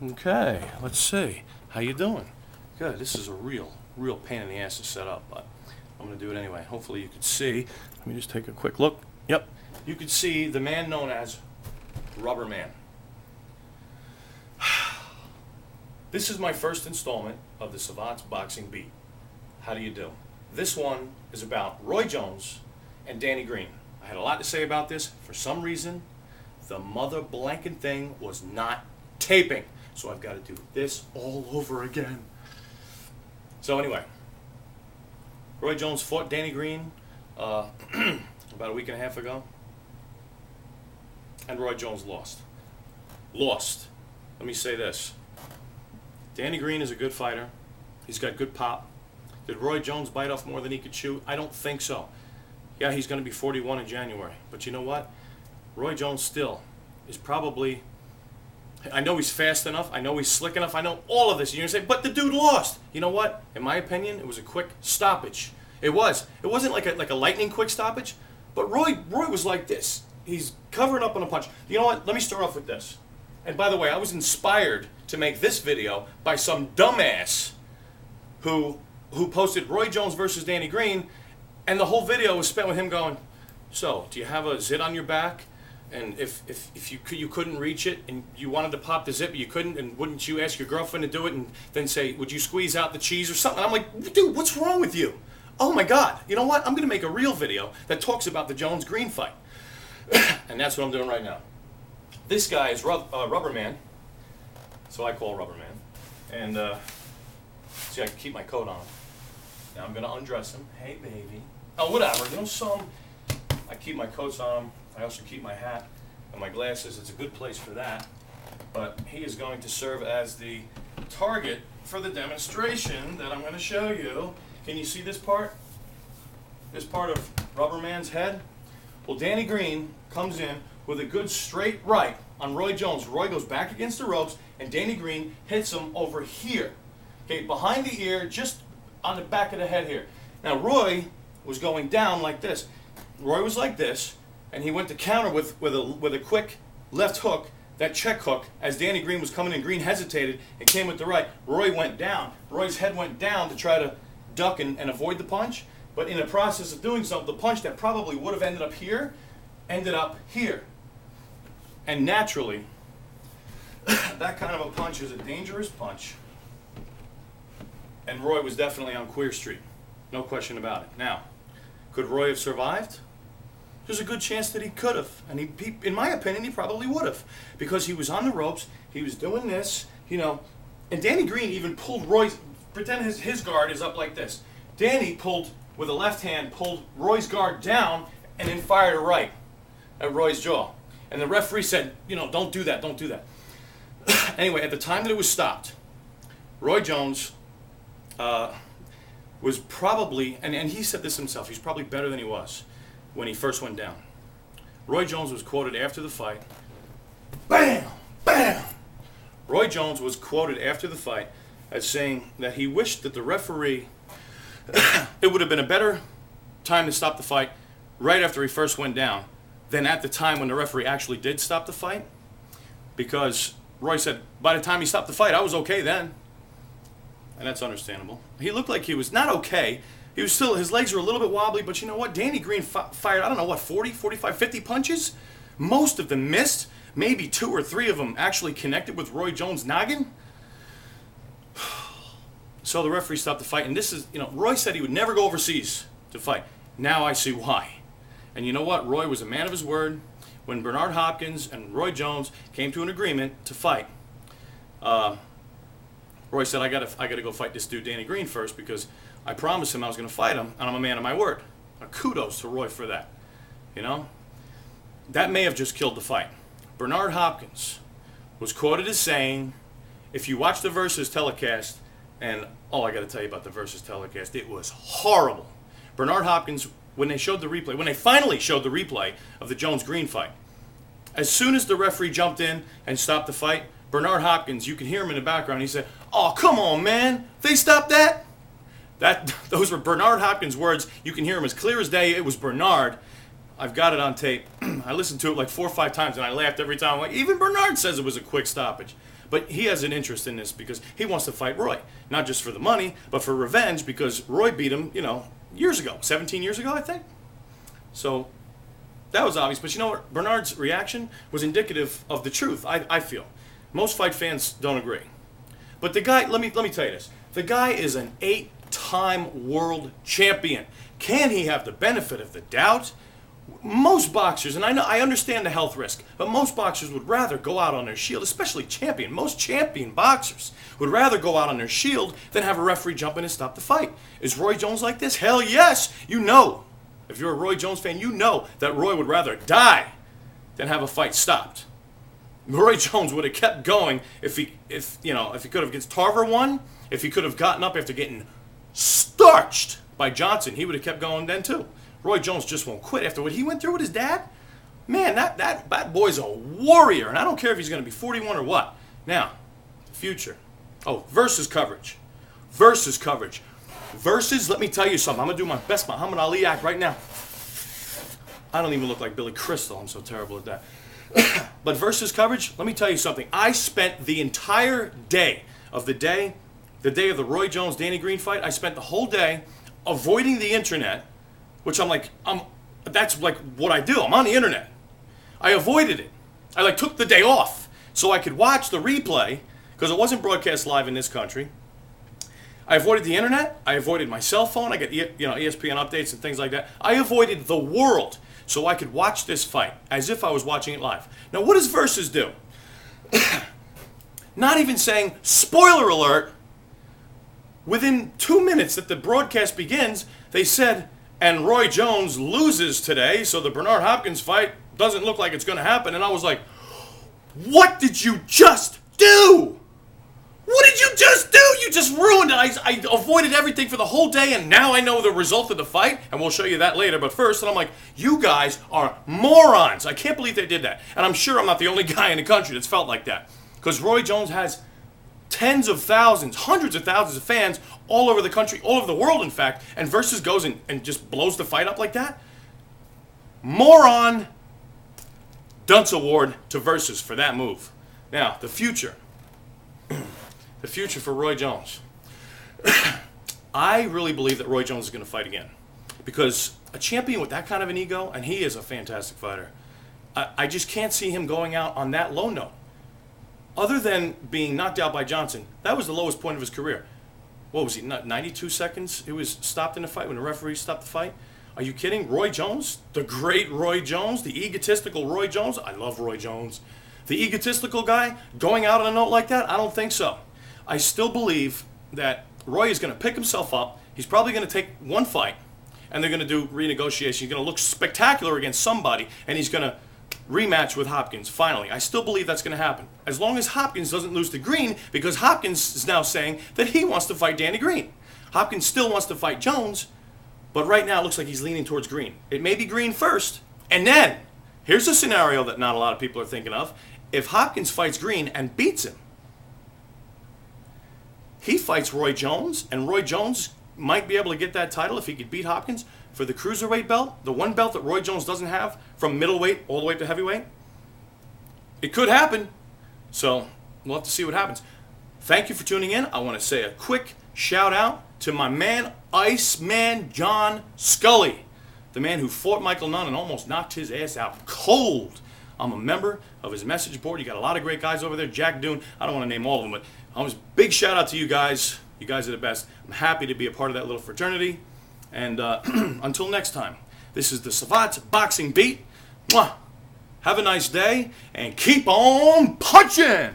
Okay, let's see. How you doing? Good. This is a real pain in the ass to set up, but I'm going to do it anyway. Hopefully you can see. Let me just take a quick look. Yep. You can see the man known as Rubber Man. This is my first installment of the SAVATS Boxing Beat. How do you do? This one is about Roy Jones and Danny Green. I had a lot to say about this. For some reason, the mother blanking thing was not taping. So I've got to do this all over again. So anyway, Roy Jones fought Danny Green about a week and a half ago. And Roy Jones lost. Lost. Let me say this. Danny Green is a good fighter. He's got good pop. Did Roy Jones bite off more than he could chew? I don't think so. Yeah, he's going to be 41 in January. But you know what? Roy Jones still is probably... I know he's fast enough. I know he's slick enough. I know all of this. And you're going to say, but the dude lost. You know what? In my opinion, it was a quick stoppage. It was. It wasn't like a lightning quick stoppage. But Roy was like this. He's covering up on a punch. You know what? Let me start off with this. And by the way, I was inspired to make this video by some dumbass who posted Roy Jones versus Danny Green, and the whole video was spent with him going, so, do you have a zit on your back? And if you couldn't reach it and you wanted to pop the zip but you couldn't, and wouldn't you ask your girlfriend to do it and then say, would you squeeze out the cheese or something? I'm like, dude, what's wrong with you? Oh my God. You know what? I'm going to make a real video that talks about the Jones-Green fight. And that's what I'm doing right now. This guy is Rubber Man, so I call Rubber Man. And see, I can keep my coat on. Now I'm going to undress him. Hey, baby. Oh, whatever. You know, I keep my coats on him. I also keep my hat and my glasses. It's a good place for that. But he is going to serve as the target for the demonstration that I'm going to show you. Can you see this part? This part of Rubber Man's head? Well, Danny Green comes in with a good straight right on Roy Jones. Roy goes back against the ropes, and Danny Green hits him over here. Okay, behind the ear, just on the back of the head here. Now, Roy was going down like this. Roy was like this, and he went to counter with a quick left hook, that check hook, as Danny Green was coming in. Green hesitated and came with the right. Roy went down. Roy's head went down to try to duck and avoid the punch, but in the process of doing so, the punch that probably would have ended up here, ended up here. And naturally, that kind of a punch is a dangerous punch. And Roy was definitely on Queer Street. No question about it. Now, could Roy have survived? There's a good chance that he could have. And he, in my opinion, he probably would have. Because he was on the ropes, he was doing this, you know. And Danny Green even pulled Roy's, pretend his guard is up like this. Danny pulled, with a left hand, pulled Roy's guard down and then fired a right at Roy's jaw. And the referee said, you know, don't do that, don't do that. Anyway, at the time that it was stopped, Roy Jones was probably, and he said this himself, he's probably better than he was when he first went down. Roy Jones was quoted after the fight, bam, bam. Roy Jones was quoted after the fight as saying that he wished that the referee, it would have been a better time to stop the fight right after he first went down than at the time when the referee actually did stop the fight, because Roy said, by the time he stopped the fight, I was okay then. And that's understandable. He looked like he was not okay. He was still, his legs were a little bit wobbly, but you know what? Danny Green fired, I don't know what, 40, 45, 50 punches? Most of them missed. Maybe 2 or 3 of them actually connected with Roy Jones' noggin. So the referee stopped the fight, and this is, you know, Roy said he would never go overseas to fight. Now I see why. And you know what? Roy was a man of his word. When Bernard Hopkins and Roy Jones came to an agreement to fight, Roy said, I gotta go fight this dude Danny Green first, because I promised him I was going to fight him, and I'm a man of my word. Kudos to Roy for that. You know? That may have just killed the fight. Bernard Hopkins was quoted as saying, if you watch the Versus telecast, and I got to tell you about the Versus telecast, it was horrible. Bernard Hopkins, when they finally showed the replay of the Jones-Green fight, as soon as the referee jumped in and stopped the fight, Bernard Hopkins, you can hear him in the background, he said, oh, come on, man, they stopped that? Those were Bernard Hopkins' words. You can hear him as clear as day. It was Bernard. I've got it on tape. I listened to it like 4 or 5 times, and I laughed every time. Like, even Bernard says it was a quick stoppage. But he has an interest in this because he wants to fight Roy. Not just for the money, but for revenge, because Roy beat him, years ago. 17 years ago, I think. So that was obvious. But you know what? Bernard's reaction was indicative of the truth, I feel. Most fight fans don't agree. But the guy, let me tell you this. The guy is an 8-time world champion. Can he have the benefit of the doubt? Most boxers, and I understand the health risk, but most boxers would rather go out on their shield, especially most champion boxers would rather go out on their shield than have a referee jump in and stop the fight. Is Roy Jones like this? Hell yes! If you're a Roy Jones fan, you know that Roy would rather die than have a fight stopped. Roy Jones would have kept going if he could have against Tarver won, if he could have gotten up after getting starched by Johnson, he would have kept going then too. Roy Jones just won't quit after what he went through with his dad. Man, that boy's a warrior, and I don't care if he's going to be 41 or what. Now, future. Oh, versus coverage. Versus, let me tell you something. I'm going to do my best Muhammad Ali act right now. I don't even look like Billy Crystal. I'm so terrible at that. But versus coverage, let me tell you something. I spent the entire day of the day of the Roy Jones-Danny Green fight, I spent the whole day avoiding the internet, which that's like what I do. I'm on the internet. I avoided it. I took the day off so I could watch the replay because it wasn't broadcast live in this country. I avoided the internet. I avoided my cell phone. I get ESPN updates and things like that. I avoided the world so I could watch this fight as if I was watching it live. Now, what does Versus do? Not even saying, spoiler alert, within 2 minutes that the broadcast begins, they said, and Roy Jones loses today, so the Bernard Hopkins fight doesn't look like it's going to happen. And I was like, what did you just do? What did you just do? You just ruined it. I avoided everything for the whole day, and now I know the result of the fight, and we'll show you that later. But first, and I'm like, you guys are morons. I can't believe they did that. And I'm sure I'm not the only guy in the country that's felt like that. Because Roy Jones has tens of thousands, hundreds of thousands of fans all over the country, all over the world, in fact, and Versus goes and just blows the fight up like that. Moron dunce award to Versus for that move. Now, the future. The future for Roy Jones. I really believe that Roy Jones is going to fight again. Because a champion with that kind of an ego, and he is a fantastic fighter, I just can't see him going out on that low note. Other than being knocked out by Johnson, that was the lowest point of his career. What was he, 92 seconds? He was stopped in the fight when the referee stopped the fight? Are you kidding? Roy Jones? The great Roy Jones? The egotistical Roy Jones? I love Roy Jones. The egotistical guy going out on a note like that? I don't think so. I still believe that Roy is going to pick himself up. He's probably going to take one fight, and they're going to do renegotiation. He's going to look spectacular against somebody, and he's going to rematch with Hopkins, finally. I still believe that's going to happen. As long as Hopkins doesn't lose to Green, because Hopkins is now saying that he wants to fight Danny Green. Hopkins still wants to fight Jones, but right now it looks like he's leaning towards Green. It may be Green first, and then, here's a scenario that not a lot of people are thinking of. If Hopkins fights Green and beats him, he fights Roy Jones, and Roy Jones might be able to get that title if he could beat Hopkins for the cruiserweight belt, the one belt that Roy Jones doesn't have, from middleweight all the way to heavyweight. It could happen, so we'll have to see what happens. Thank you for tuning in. I want to say a quick shout out to my man, Iceman John Scully, the man who fought Michael Nunn and almost knocked his ass out cold. I'm a member of his message board. You got a lot of great guys over there. Jack Dune, I don't want to name all of them, but big shout out to you guys. You guys are the best. I'm happy to be a part of that little fraternity. And until next time, this is the SAVATS Boxing Beat. Mwah! Have a nice day, and keep on punching!